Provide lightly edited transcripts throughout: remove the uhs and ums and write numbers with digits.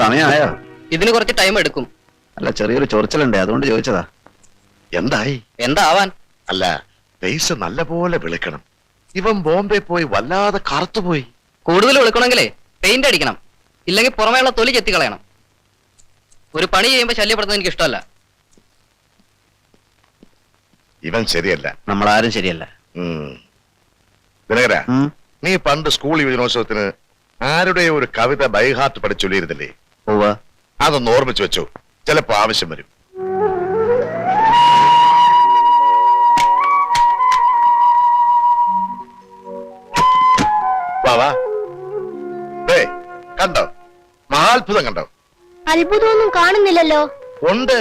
സമയമായോ? ഇതിന് കുറച്ച് ടൈം എടുക്കും. അല്ല, ചെറിയൊരു ചൊറിച്ചലുണ്ടേ, അതുകൊണ്ട് ചോദിച്ചതാ. എന്തായി? എന്താവാൻ? അല്ല, ഫേസ് നല്ലപോലെ വിളിക്കണം. ഇവൻ ബോംബെ പോയി വല്ലാതെ കറുത്തുപോയി. കൂടുതൽ വിളിക്കണമെങ്കിലേ പെയിന്റ് അടിക്കണം, ഇല്ലെങ്കിൽ പുറമേയുള്ള തൊലി ചെത്തിക്കളയണം. ഒരു പണി ചെയ്യുമ്പോ ശല്യപ്പെടുന്നത് എനിക്ക് ഇഷ്ടമല്ല. ഇവൻ ശരിയല്ല. നമ്മളാരും ശരിയല്ല. ദിനകര, നീ പണ്ട് സ്കൂൾ യുവജനോത്സവത്തിന് ആരുടെ ഒരു കവിത ബൈഹാർട്ട് പഠിച്ചൊല്ലിയിരുന്നില്ലേ? അതൊന്ന് ഓർമ്മിച്ചു വെച്ചോ, ചിലപ്പോ ആവശ്യം വരും. കണ്ടോ, മഹാത്ഭുതം കണ്ടോ? അത്ഭുതമൊന്നും കാണുന്നില്ലല്ലോ. ഉണ്ട്.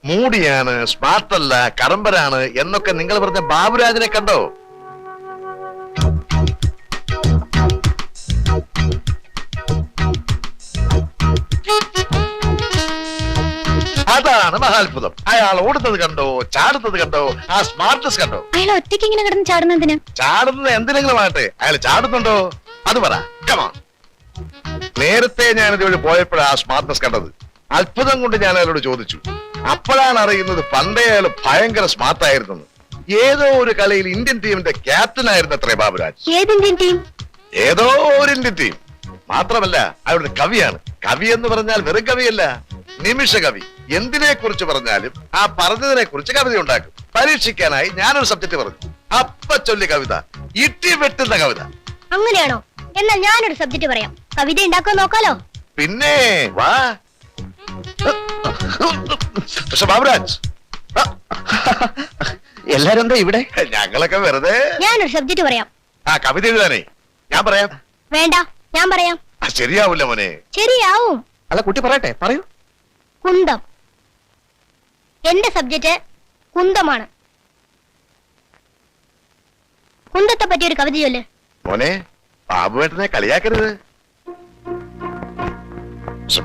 മൂടിയാണ്, സ്മാർട്ടല്ല, കടമ്പരാണ് എന്നൊക്കെ നിങ്ങൾ പറഞ്ഞ ബാബുരാജിനെ കണ്ടോ? അതാണ് മഹാത്ഭുതം. അയാൾ ഓടുന്നത് കണ്ടോ, ചാടുന്നത് കണ്ടോ, ആ സ്മാർട്ട്നെസ് കണ്ടോ? അയാൾ ഒറ്റയ്ക്ക് ഇങ്ങനെ കിടന്ന് ചാടുന്നതിന്? ചാടുന്നത് എന്തിനെങ്കിലും ആകട്ടെ, അയാൾ ചാടുന്നുണ്ടോ അത് പറ. കമാ. നേരത്തെ ഞാൻ ഇതുവഴി പോയപ്പോഴാ ആ സ്മാർട്ട്നെസ് കണ്ടത്. അത്ഭുതം കൊണ്ട് ഞാൻ അയാളോട് ചോദിച്ചു. അപ്പോഴാണ് അറിയുന്നത് പണ്ടേ അയാൾ ഭയങ്കര സ്മാർട്ട് ആയിരുന്നു. ഏതോ ഒരു കളിയിൽ ഇന്ത്യൻ ടീമിന്റെ ക്യാപ്റ്റൻ ആയിരുന്നു അത്രേ ബാബുരാജ്. ഏതോ ഒരു ഇന്ത്യൻ ടീം. മാത്രമല്ല അയാളുടെ കവിയാണ്. കവി എന്ന് പറഞ്ഞാൽ വെറും കവിയല്ല, നിമിഷ കവി. എന്തിനെ കുറിച്ച് പറഞ്ഞാലും ആ പറഞ്ഞതിനെ കുറിച്ച് കവിത ഉണ്ടാക്കും. പരീക്ഷിക്കാനായി ഞാനൊരു സബ്ജക്ട് പറഞ്ഞു. അപ്പ ചൊല്ലി കവിത, ഇട്ടി വെട്ടുന്ന കവിത. അങ്ങനെയാണോ? എന്നാൽ ഞാനൊരു സബ്ജക്ട് പറയാം, കവിത ഉണ്ടാക്കാൻ നോക്കാലോ. പിന്നെ വാ. ബാബുരാജ്, എല്ലാരും എന്താ ഇവിടെ? ഞങ്ങളൊക്കെ വെറുതെ. ഞാനൊരു സബ്ജക്ട് പറയാം. ആ കവിത എഴുതാനേ ഞാൻ പറയാം. വേണ്ട, ഞാൻ പറയാം. ശരിയാവൂല മോനെ. ശരിയാവും. അല്ല, കുട്ടി പറയട്ടെ, പറയൂ. കുന്തം. എന്റെ സബ്ജക്ട് കുന്തമാണ്. കുന്തത്തെ പറ്റി ഒരു കവിത ചൊല്ല്. മോനെ, ബാബുവേട്ടനെ കളിയാക്കരുത്.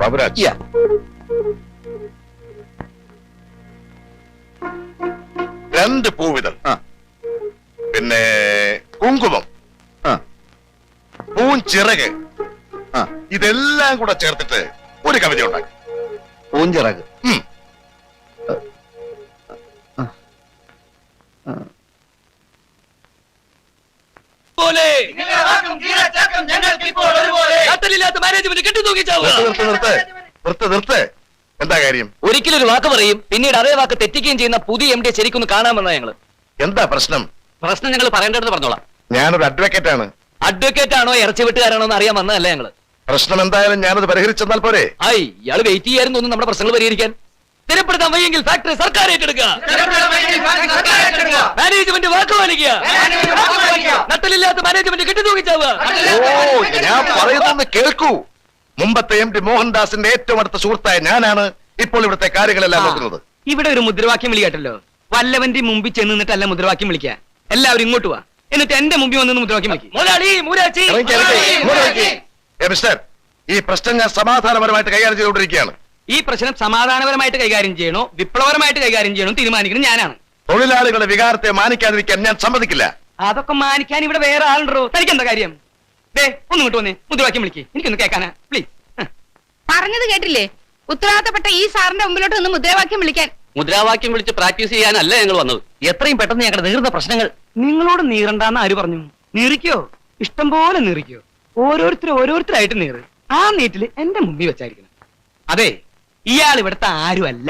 ബാബുരാജ്, രണ്ട് പൂവിതൾ, പിന്നെ കുങ്കുമം, പൂഞ്ചിറക്, ഇതെല്ലാം കൂടെ ചേർത്തിട്ട് ഒരു കവിത ഉണ്ടാക്കി. പൂഞ്ചിറക്. എന്താ കാര്യം? ഒരിക്കലും ഒരു വാക്ക് പറയും, പിന്നീട് അതേ വാക്ക് തെറ്റിക്കുകയും ചെയ്യുന്ന പുതിയ എം ഡി ശരിക്കൊന്ന് കാണാമെന്നാ ഞങ്ങള്. എന്താ പ്രശ്നം? പ്രശ്നം ഞങ്ങൾ പറയേണ്ടത് പറഞ്ഞോളാം. ഞാനൊരു അഡ്വക്കേറ്റ് ആണ്. അഡ്വക്കേറ്റ് ആണോ ഇറച്ചി വെട്ടുകാരാണോ എന്ന് അറിയാൻ വന്നതല്ല ഞങ്ങള്. പ്രശ്നം എന്തായാലും ഞാനത് പരിഹരിച്ചെന്നാൽ പോരെ? ആയി, ഇയാള് വെയിറ്റ് ചെയ്യായിരുന്നു തോന്നുന്നു നമ്മുടെ പ്രശ്നങ്ങൾ പരിഹരിക്കാൻ. സ്ഥിരപ്പെടുത്താൻ വയ്യെങ്കിൽ ഫാക്ടറി സർക്കാർ ഏറ്റെടുക്കുക, മാനേജ്മെന്റ് വാക്ക് പാലിക്കുക, നട്ടലില്ലാത്ത മാനേജ്മെന്റ് കെട്ടിത്തൂക്കിച്ചാവുക. ഓ, ഞാൻ പറയുന്നൊന്ന് കേൾക്കൂ. മുമ്പത്തെ എം ഡി മോഹൻദാസിന്റെ ഏറ്റവും അടുത്ത സുഹൃത്തായ ഞാനാണ് ഇപ്പോൾ ഇവിടുത്തെ കാര്യങ്ങളെല്ലാം നോക്കുന്നത്. ഇവിടെ ഒരു മുദ്രാവാക്യം വിളി കേട്ടല്ലോ. വല്ലവന്റെ മുമ്പിൽ ചെന്ന് നിന്നിട്ടല്ല മുദ്രാവാക്യം വിളിക്കുക. എല്ലാവരും ഇങ്ങോട്ട് പോവാ, എന്നിട്ട് എന്റെ മുമ്പിൽ വന്ന് മുദ്രാവാക്യം വിളിക്കും. മിസ്റ്റർ, ഈ പ്രശ്നം ഞാൻ സമാധാനപരമായിട്ട് കൈകാര്യം ചെയ്തുകൊണ്ടിരിക്കുകയാണ്. ഈ പ്രശ്നം സമാധാനപരമായിട്ട് കൈകാര്യം ചെയ്യണോ വിപ്ലവപരമായിട്ട് കൈകാര്യം ചെയ്യണോ തീരുമാനിക്കുന്നത് ഞാനാണ്. തൊഴിലാളികളുടെ വികാരത്തെ മാനിക്കാതിരിക്കാൻ ഞാൻ സമ്മതിക്കില്ല. അതൊക്കെ മാനിക്കാൻ ഇവിടെ വേറെ ആളുണ്ടോ? തനിക്ക് എന്താ കാര്യം? ഒന്ന് ഇങ്ങോട്ട് വന്നേ, മുദ്രാവാക്യം വിളിക്ക്, എനിക്കൊന്ന് കേൾക്കാനാ പ്ലീസ്. പറഞ്ഞത് കേട്ടില്ലേ? ഉത്തരവാദിത്തപ്പെട്ട ഈ സാറിന്റെ മുമ്പിലോട്ട് ഒന്ന് മുദ്രാവാക്യം വിളിക്കാൻ. മുദ്രാവാക്യം വിളിച്ച് പ്രാക്ടീസ് ചെയ്യാനല്ല ഞങ്ങൾ വന്നത്. എത്രയും പെട്ടെന്ന് ഞങ്ങളുടെ നീറുന്ന പ്രശ്നങ്ങൾ. നിങ്ങളോട് നീറണ്ടെന്ന് ആര് പറഞ്ഞു? നീറിക്കോ, ഇഷ്ടം പോലെ നീറിക്കോ. ഓരോരുത്തരായിട്ട് നീറ്. ആ നീറ്റില് എന്റെ മുമ്പിൽ വെച്ചായിരിക്കണം. അതെ, ഇയാൾ ഇവിടുത്തെ ആരുമല്ല.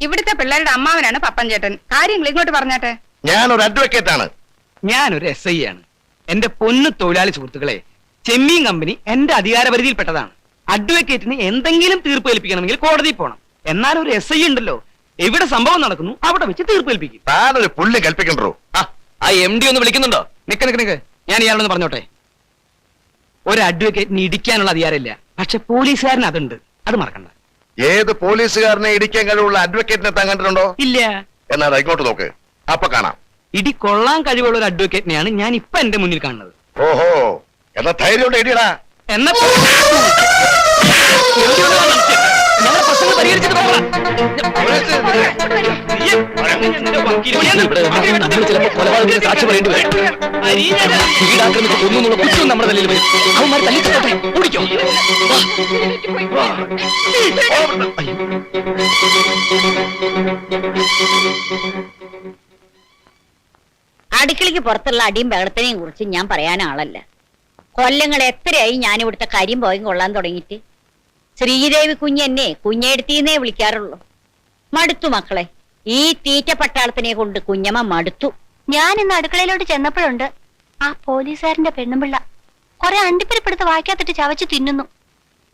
ഇവിടുത്തെ പിള്ളേരുടെ അമ്മാവനാണ് പപ്പൻ ചേട്ടൻ. കാര്യങ്ങൾ ഇങ്ങോട്ട് പറഞ്ഞാട്ടെ. ഞാനൊരു അഡ്വക്കേറ്റ് ആണ്. ഞാനൊരു SI ആണ്. എന്റെ പൊന്നു തൊഴിലാളി സുഹൃത്തുക്കളെ, ചെമ്മീൻ കമ്പനി എന്റെ അധികാരപരിധിയിൽപ്പെട്ടതാണ്. അഡ്വക്കേറ്റിന് എന്തെങ്കിലും തീർപ്പ് ഏൽപ്പിക്കണമെങ്കിൽ കോടതിയിൽ പോകണം. എന്നാൽ ഒരു SI ഉണ്ടല്ലോ, എവിടെ സംഭവം നടക്കുന്നു അവിടെ വെച്ച് തീർപ്പ് ഏൽപ്പിക്കും. താനൊരു പുള്ളി കൽപ്പിക്കണ്ടോ? ആ MD ഒന്ന് വിളിക്കുന്നുണ്ടോ? നിക്ക്, ഞാൻ ഇയാളൊന്ന് പറഞ്ഞോട്ടെ. ഒരു അഡ്വക്കേറ്റിന് ഇടിക്കാനുള്ള അധികാരമില്ല, പക്ഷെ പോലീസുകാരന് അതുണ്ട്. അത് മറക്കണ്ട. ഏത് പോലീസുകാരനെ ഇടിക്കാൻ കഴിവുള്ള അഡ്വക്കേറ്റിനെ താൻ കണ്ടിട്ടുണ്ടോ? ഇല്ല. എന്നാൽ ഇങ്ങോട്ട് നോക്ക്, അപ്പൊ കാണാം. ഇടി കൊള്ളാൻ കഴിവുള്ള ഒരു അഡ്വക്കേറ്റിനെയാണ് ഞാൻ ഇപ്പൊ എന്റെ മുന്നിൽ കാണുന്നത്. ഓഹോ, എന്നാ ധൈര്യം ഇടിയടാ. എന്നാ പ്രശ്നങ്ങൾ പരിഹരിച്ചിട്ട് സാക്ഷി പറയേണ്ടി വരും. വീടാക്രമിച്ച് കൊന്നുള്ള കുറ്റവും നമ്മുടെ തലയിൽ വരും. അവന്മാർ തല്ലിച്ചോട്ടെ, ഓടിക്കോ. അടുക്കളയ്ക്ക് പുറത്തുള്ള അടിയും ബഹളത്തിനെയും കുറിച്ച് ഞാൻ പറയാൻ ആളല്ല. കൊല്ലങ്ങൾ എത്രയായി ഞാൻ ഇവിടുത്തെ കരിയും പോയും കൊള്ളാൻ തുടങ്ങിയിട്ട്. ശ്രീദേവി കുഞ്ഞെന്നെ കുഞ്ഞെടുത്തീന്നേ വിളിക്കാറുള്ളൂ. മടുത്തു മക്കളെ, ഈ തീറ്റ പട്ടാളത്തിനെ കൊണ്ട് കുഞ്ഞമ്മ മടുത്തു. ഞാൻ ഇന്ന് അടുക്കളയിലോട്ട് ചെന്നപ്പോഴുണ്ട് ആ പോലീസുകാരന്റെ പെണ്ണുമ്പിള്ള കുറെ അണ്ടിപ്പരിപ്പെടുത്ത് വായിക്കാത്തിട്ട് ചവച്ച് തിന്നുന്നു.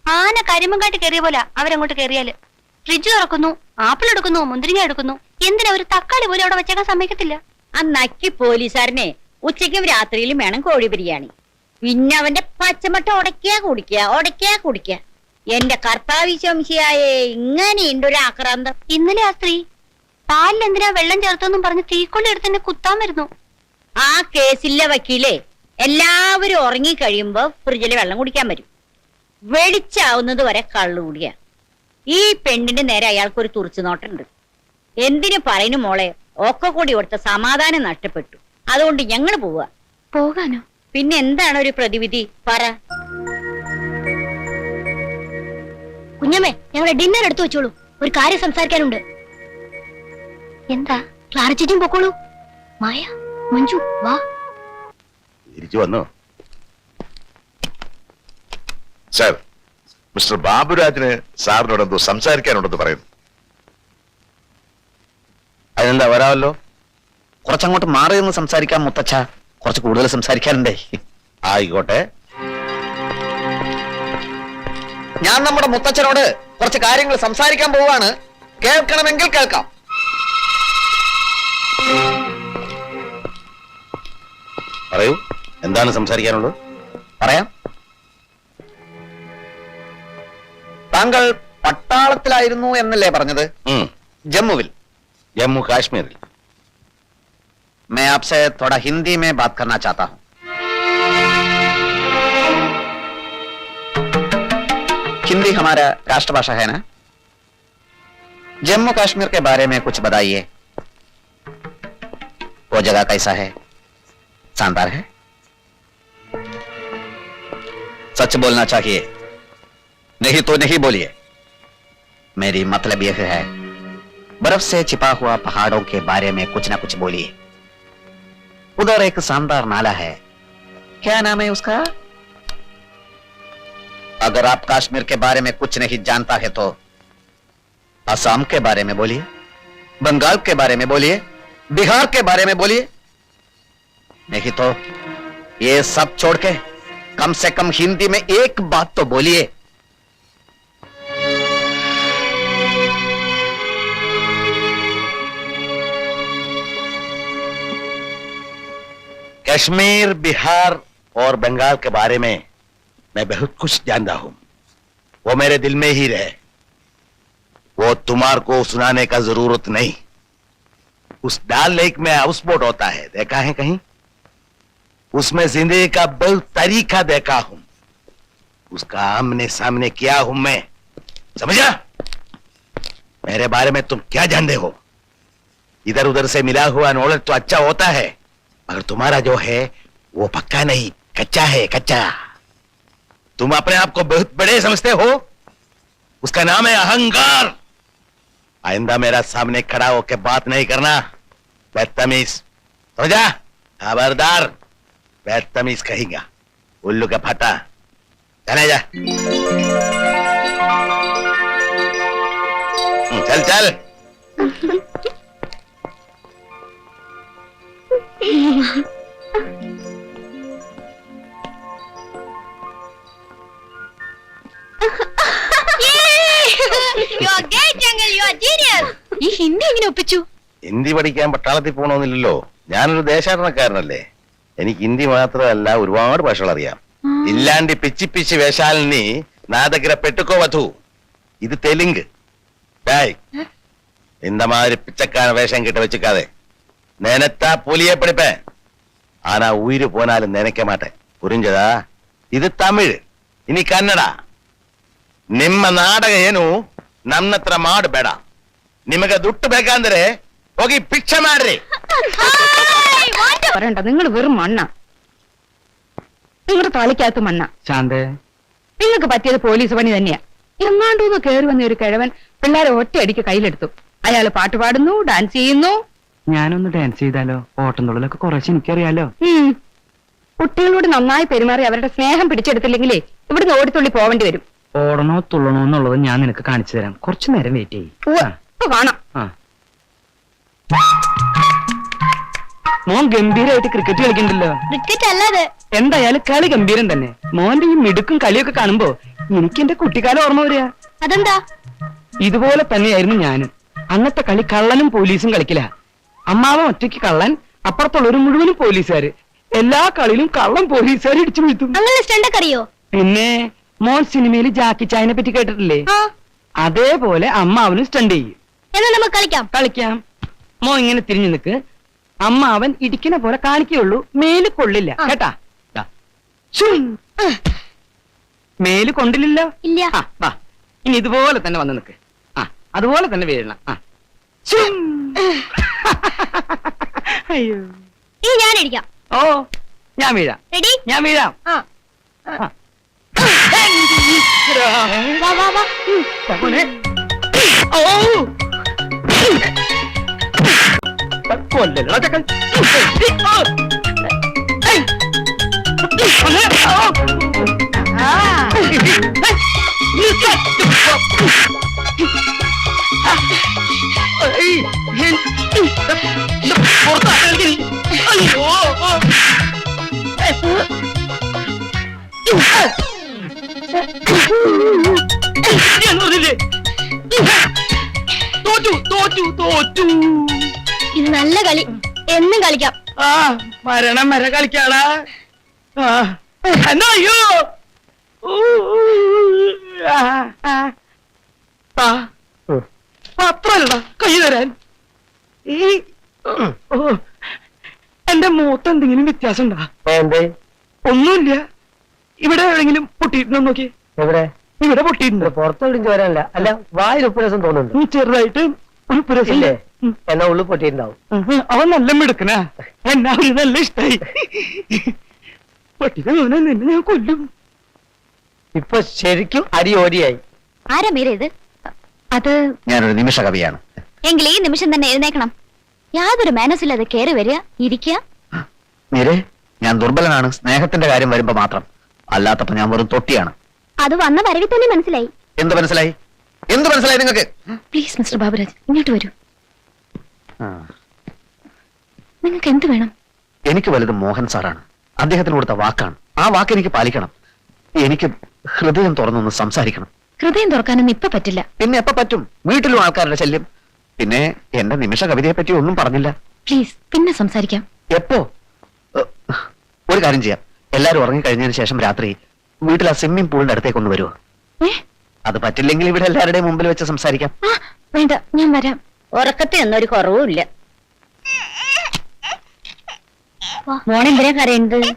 ആന കരിമ്പം കാട്ടി കയറിയ പോലെ അവരങ്ങോട്ട് കയറിയാല് ഫ്രിഡ്ജ് തുറക്കുന്നു, ആപ്പിൾ എടുക്കുന്നു, മുന്തിരിങ്ങ എടുക്കുന്നു. എന്തിനാ ഒരു തക്കാളി പോലും അവിടെ വെച്ചേക്കാൻ സമ്മതിക്കത്തില്ല. ആ നക്കി പോലീസുകാരനെ ഉച്ചയ്ക്കും രാത്രിയിലും വേണം കോഴി ബിരിയാണി. പിന്നെ അവന്റെ പച്ചമട്ട ഉടയ്ക്കാ കുടിക്കുക. എന്റെ കർത്താവി ശംശിയായേ, ഇങ്ങനെയുണ്ട് ഒരു ആക്രാന്തം. ഇന്നലെ ആ സ്ത്രീ പാലിൽ എന്തിനാ വെള്ളം ചേർത്തെന്നും പറഞ്ഞ് തീക്കൊള്ളി എടുത്ത് എന്നെ കുത്താൻ വരുന്നു. ആ കേസിലെ വക്കീലേ എല്ലാവരും ഉറങ്ങി കഴിയുമ്പോ ഫ്രിഡ്ജില് വെള്ളം കുടിക്കാൻ വരും. വെളിച്ചാവുന്നത് വരെ കള്ളു കുടിയ. ഈ പെണ്ണിന്റെ നേരെ അയാൾക്കൊരു തുറച്ചു നോട്ടുണ്ട്. എന്തിനു പറയുന്നു മോളെ, ഒക്കെ കൂടി കൊടുത്ത സമാധാനം നഷ്ടപ്പെട്ടു. അതുകൊണ്ട് ഞങ്ങൾ പോവുക. പോകാനോ? പിന്നെ എന്താണ് ഒരു പ്രതിവിധി പറ. കുഞ്ഞമ്മേ, ഞങ്ങളുടെ ഡിന്നർ എടുത്തു വെച്ചോളൂ, ഒരു കാര്യം സംസാരിക്കാനുണ്ട്. എന്താ? ക്ലാര ചേച്ചിയും പൊക്കോളൂ. മായ, മഞ്ജു വാ. തിരിച്ചു വന്നോ? സാർ, മിസ്റ്റർ ബാബുരാജിന് സാറിനോട് എന്തോ സംസാരിക്കാനുണ്ടെന്ന് പറയുന്നു. അതിനെന്താ, വരാമല്ലോ. കുറച്ചങ്ങോട്ട് മാറി നിന്ന് സംസാരിക്കാം മുത്തച്ഛ, കുറച്ച് കൂടുതൽ സംസാരിക്കാനുണ്ടേ. ആയിക്കോട്ടെ. ഞാൻ നമ്മുടെ മുത്തച്ഛനോട് കുറച്ച് കാര്യങ്ങൾ സംസാരിക്കാൻ പോവാണ്. കേൾക്കണമെങ്കിൽ കേൾക്കാം. പറയൂ, എന്താണ് സംസാരിക്കാനുള്ളത്? പറയാം. താങ്കൾ പട്ടാളത്തിലായിരുന്നു എന്നല്ലേ പറഞ്ഞത്? ജമ്മുവിൽ. ജമ്മു കാശ്മീരിൽ. मैं आपसे थोड़ा हिंदी में बात करना चाहता हूं. हिंदी हमारा राष्ट्रभाषा है ना? जम्मू कश्मीर के बारे में कुछ बताइए. वो जगह कैसा है? शानदार है? सच बोलना चाहिए, नहीं तो नहीं बोलिए. मेरी मतलब यह है, बर्फ से छिपा हुआ पहाड़ों के बारे में कुछ ना कुछ बोलिए. उधर एक शानदार नाला है, क्या नाम है उसका? अगर आप कश्मीर के बारे में कुछ नहीं जानता है तो असम के बारे में बोलिए, बंगाल के बारे में बोलिए, बिहार के बारे में बोलिए. नहीं तो ये सब छोड़ के कम से कम हिंदी में एक बात तो बोलिए. कश्मीर, बिहार और बंगाल के बारे में मैं बहुत कुछ जानता हूं. वो मेरे दिल में ही रहे. वो तुम्हारे को सुनाने का जरूरत नहीं. उस डाल लेक में हाउस बोट होता है, देखा है कहीं? उसमें जिंदगी का बहुत तरीका देखा हूं. उसका आमने सामने किया हूं मैं. समझा? मेरे बारे में तुम क्या जानते हो? इधर उधर से मिला हुआ नॉलेज तो अच्छा होता है, मगर तुम्हारा जो है वो पक्का नहीं, कच्चा है, कच्चा. तुम अपने आप को बहुत बड़े समझते हो. उसका नाम है अहंकार. आइंदा मेरा सामने खड़ा होकर बात नहीं करना, बदतमीज. समझा? खबरदार, बदतमीज कहेगा. उल्लू का फटा. चले जा. चल चल. ഈ ഹിന്ദി എങ്ങനെ ഒപ്പിച്ചു? ഹിന്ദി പഠിക്കാൻ പട്ടാളത്തിൽ പോകണമെന്നില്ലല്ലോ. ഞാനൊരു ദേശാടനക്കാരനല്ലേ. എനിക്ക് ഹിന്ദി മാത്രമല്ല ഒരുപാട് ഭാഷകൾ അറിയാം. ഇല്ലാണ്ട് പിച്ചി പിച്ചി വേഷാലിനി నా దగ్గర పెట్టుకోవద్దు. ఇది தெலுங்கு. டேய், இந்த மாதிரி பிச்சைக்கான வேஷம் கிட்ட வச்சுக்காதே. நினைத்தா புலியே படிப்பேன், ஆனா உயிர் போனாலும் நினைக்க மாட்டேன். புரிஞ்சதா? ಇದು ತಮಿಳ್, ಇನಿ ಕನ್ನಡ. ನಿಮ್ಮ ನಾಟಕ ಏನು ನನ್ನ ಹತ್ರ ಮಾಡಬೇಡ. ನಿಮಗೆ ದುಡ್ಡು ಬೇಕಂದ್ರೆ ಹೋಗಿ ಭಿಕ್ಷೆ ಮಾಡ್ರಿ. പറയണ്ട, നിങ്ങൾ വെറും മണ്ണ. നിങ്ങളുടെ തലയ്ക്കകത്ത് മണ്ണ. ശാന്തേ, നിങ്ങൾക്ക് പറ്റിയത് പോലീസ് പണി തന്നെയാ. എങ്ങാണ്ടൂന്ന് കയറി വന്ന ഒരു കിഴവൻ പിള്ളേരെ ഒറ്റയടിക്ക് കയ്യിലെടുത്തു. അയാള് പാട്ട് പാടുന്നു, ഡാൻസ് ചെയ്യുന്നു. ഞാനൊന്ന് ഡാൻസ് ചെയ്താലോ? ഓട്ടം തുള്ളലൊക്കെ കുറച്ച് എനിക്കറിയാലോ. കുട്ടികളോട് നന്നായി പെരുമാറി അവരുടെ സ്നേഹം പിടിച്ചെടുത്തില്ലെങ്കിലേ ഇവിടുന്ന് ഓടിത്തുള്ളി പോവേണ്ടി വരും. ഓടണോ തുള്ളണോ എന്നുള്ളത് ഞാൻ നിനക്ക് കാണിച്ചു തരാം. കുറച്ചു നേരം വെയിറ്റ് ചെയ്യും. ഇപ്പൊ കാണാം. മോൻ ഗംഭീരമായിട്ട് ക്രിക്കറ്റ് കളിക്കണ്ടല്ലോ. ക്രിക്കറ്റ് അല്ലാതെ എന്തായാലും കളി ഗംഭീരം തന്നെ. മോന്റെ ഈ മിടുക്കും കളിയൊക്കെ കാണുമ്പോ എനിക്ക് എന്റെ കുട്ടിക്കാലം ഓർമ്മ വരിക. അതെന്താ? ഇതുപോലെ തന്നെയായിരുന്നു ഞാനും. അന്നത്തെ കളി കള്ളനും പോലീസും കളിക്കില്ല. അമ്മാവൻ ഒറ്റയ്ക്ക് കള്ളൻ, അപ്പുറത്തുള്ളവരും മുഴുവനും പോലീസുകാര്. എല്ലാ കളിയിലും കള്ളൻ പോലീസുകാർ ഇടിച്ചു വീഴ്ത്തും. അങ്ങനെ സ്റ്റണ്ടൊക്കെ അറിയോ? പിന്നെ മോൻ സിനിമയിൽ ജാക്കി ചായനെ പറ്റി കേട്ടിട്ടില്ലേ? ആ, അതേപോലെ അമ്മാവനും സ്റ്റണ്ട് ചെയ്യും. എന്നാ നമുക്ക് കളിക്കാം. കളിക്കാം. മോ ഇങ്ങനെ തിരിഞ്ഞു നിൽക്ക്. അമ്മാവൻ ഇടിക്കുന്ന പോലെ കാണിക്കുള്ളൂ, മേല് കൊള്ളില്ല. കേട്ടാ? ദാ. ശും. മേല് കൊണ്ടില്ലല്ലോ. ഇല്ല. ആ, വാ. ഇനി ഇതുപോലെ തന്നെ വന്ന് നിൽക്ക്. ആ, അതുപോലെ തന്നെ വീഴണം. ആ. ശും. അയ്യോ. ഇനി ഞാൻ ഇടിക്കാം. ഓ, ഞാൻ വീഴാം. റെഡി? ഞാൻ വീഴാം. ആ, ആ. വാ വാ വാ. മോനെ. ഓ. കൊല്ലല്ലോ ചക്കൻ. തോറ്റു തോറ്റു തോറ്റു. ഇത് നല്ല കളി, എന്നും കളിക്കാം. ആ, മരണം വരെ കളിക്കാടാ. ആ, എന്നാ അയ്യോ. പത്രല്ലടാ കൈ തരാൻ. ഈ എന്റെ മൂത്ത് എന്തെങ്കിലും വ്യത്യാസം ഉണ്ടാ? ഒന്നുമില്ല. ഇവിടെ എവിടെങ്കിലും പൊട്ടിയിട്ടുണ്ടോ നോക്കി? എവിടെ? ഇവിടെ പൊട്ടിയിട്ടുണ്ട്. പുറത്തോടിച്ച് വരാനല്ല, അല്ല വായിൽ ഉപ്പുരസം തോന്നുന്നുണ്ട്. ചെറുതായിട്ട് ഒരു പുരസം ഇല്ലേ? എന്നാ ഉള്ളു പൊട്ടിയിട്ടുണ്ടാവും. അവൻ നല്ല മിടുക്കനാ. എന്നാ ഒരു നല്ല ഇഷ്ടായി. പട്ടിക നിന്നെ ഞാൻ കൊല്ലും. ഇപ്പൊ ശരിക്കും അടി ഓടിയായി. ആരാ മീര ഇത്? അത് ഞാനൊരു നിമിഷ കവിയാണ്. എങ്കിൽ ഈ നിമിഷം തന്നെ എഴുന്നേക്കണം. യാതൊരു മാനസില്ലാതെ കയറി വരിക, ഇരിക്കുക. മീരെ, ഞാൻ ദുർബലനാണ് സ്നേഹത്തിന്റെ കാര്യം വരുമ്പോ മാത്രം. അല്ലാത്തപ്പോ ഞാൻ വെറും തൊട്ടിയാണ്. അത് വന്ന വരവിൽ തന്നെ മനസ്സിലായി. എന്ത് മനസ്സിലായി? എന്ത് മനസ്സിലായി നിങ്ങൾക്ക്? പ്ലീസ് മിസ്റ്റർ ബാബുരാജ്, ഇങ്ങോട്ട് വരൂ. നിങ്ങൾക്ക് എന്ത് വേണം? എനിക്ക് വലുത് മോഹൻ സാറാണ്. അദ്ദേഹത്തിന് കൊടുത്ത വാക്കാണ്. ആ വാക്ക് എനിക്ക് പാലിക്കണം. എനിക്ക് ഹൃദയം തുറന്നൊന്ന് സംസാരിക്കണം. ഹൃദയം തുറക്കാനൊന്നും ഇപ്പൊ പറ്റില്ല. പിന്നെ എപ്പോ പറ്റും? വീട്ടിലും ആൾക്കാരുടെ ശല്യം. പിന്നെ എന്റെ നിമിഷ കവിതയെ പറ്റി ഒന്നും പറഞ്ഞില്ല. പ്ലീസ്, പിന്നെ സംസാരിക്കാം. എപ്പോ? ഒരു കാര്യം ചെയ്യാം. എല്ലാരും ഉറങ്ങിക്കഴിഞ്ഞതിന് ശേഷം രാത്രി വീട്ടിൽ ആ സ്വിമ്മിംഗ് പൂളിന്റെ അടുത്തേക്ക് ഒന്ന് വരുമോ? അത് പറ്റില്ലെങ്കിൽ ഇവിടെ എല്ലാവരുടെയും മുമ്പിൽ വെച്ച് സംസാരിക്കാം. വേണ്ട, ഞാൻ വരാം. ഉറക്കത്തിൽ ഒന്നും ഒരു കുറവുമില്ല. മോണെന്തിനാ കരയുന്നത്?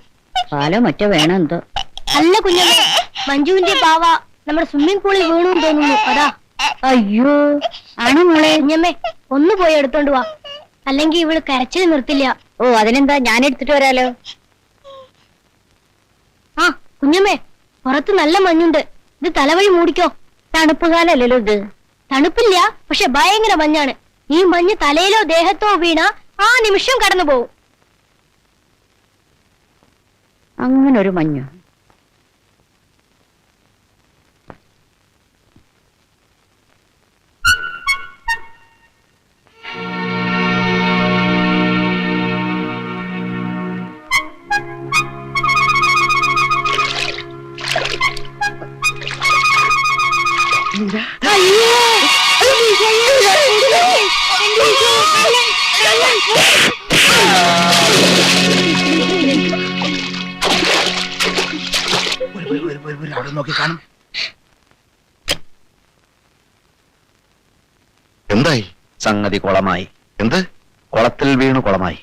പാലോ മറ്റോ വേണോ എന്തോ? അല്ല കുഞ്ഞമ്മേ, മഞ്ജുവിന്റെ ബാവ നമ്മുടെ സ്വിമ്മിംഗ് പൂളിൽ വീണു തോന്നുന്നു. അതാ. അയ്യോ, ആണോ മോളെ? കുഞ്ഞമ്മേ, ഒന്ന് പോയി എടുത്തോണ്ട് വാ, അല്ലെങ്കിൽ ഇവള് കരച്ചിൽ നിർത്തില്ല. ഓ അതിനെന്താ, ഞാൻ എടുത്തിട്ട് വരാലോ. ആ കുഞ്ഞമ്മേ, പുറത്ത് നല്ല മഞ്ഞുണ്ട്. ഇത് തലവഴി മൂടിക്കോ. തണുപ്പ് കാലല്ലോ ഇത്. തണുപ്പില്ല, പക്ഷെ ഭയങ്കര മഞ്ഞാണ്. ഈ മഞ്ഞ് തലയിലോ ദേഹത്തോ വീണ ആ നിമിഷം കടന്നു പോകും. അങ്ങനെ ഒരു മഞ്ഞോ? നോക്കി കാണും. എന്തായി? സംഗതി കുളമായി. എന്ത്? കുളത്തിൽ വീണു കുളമായി.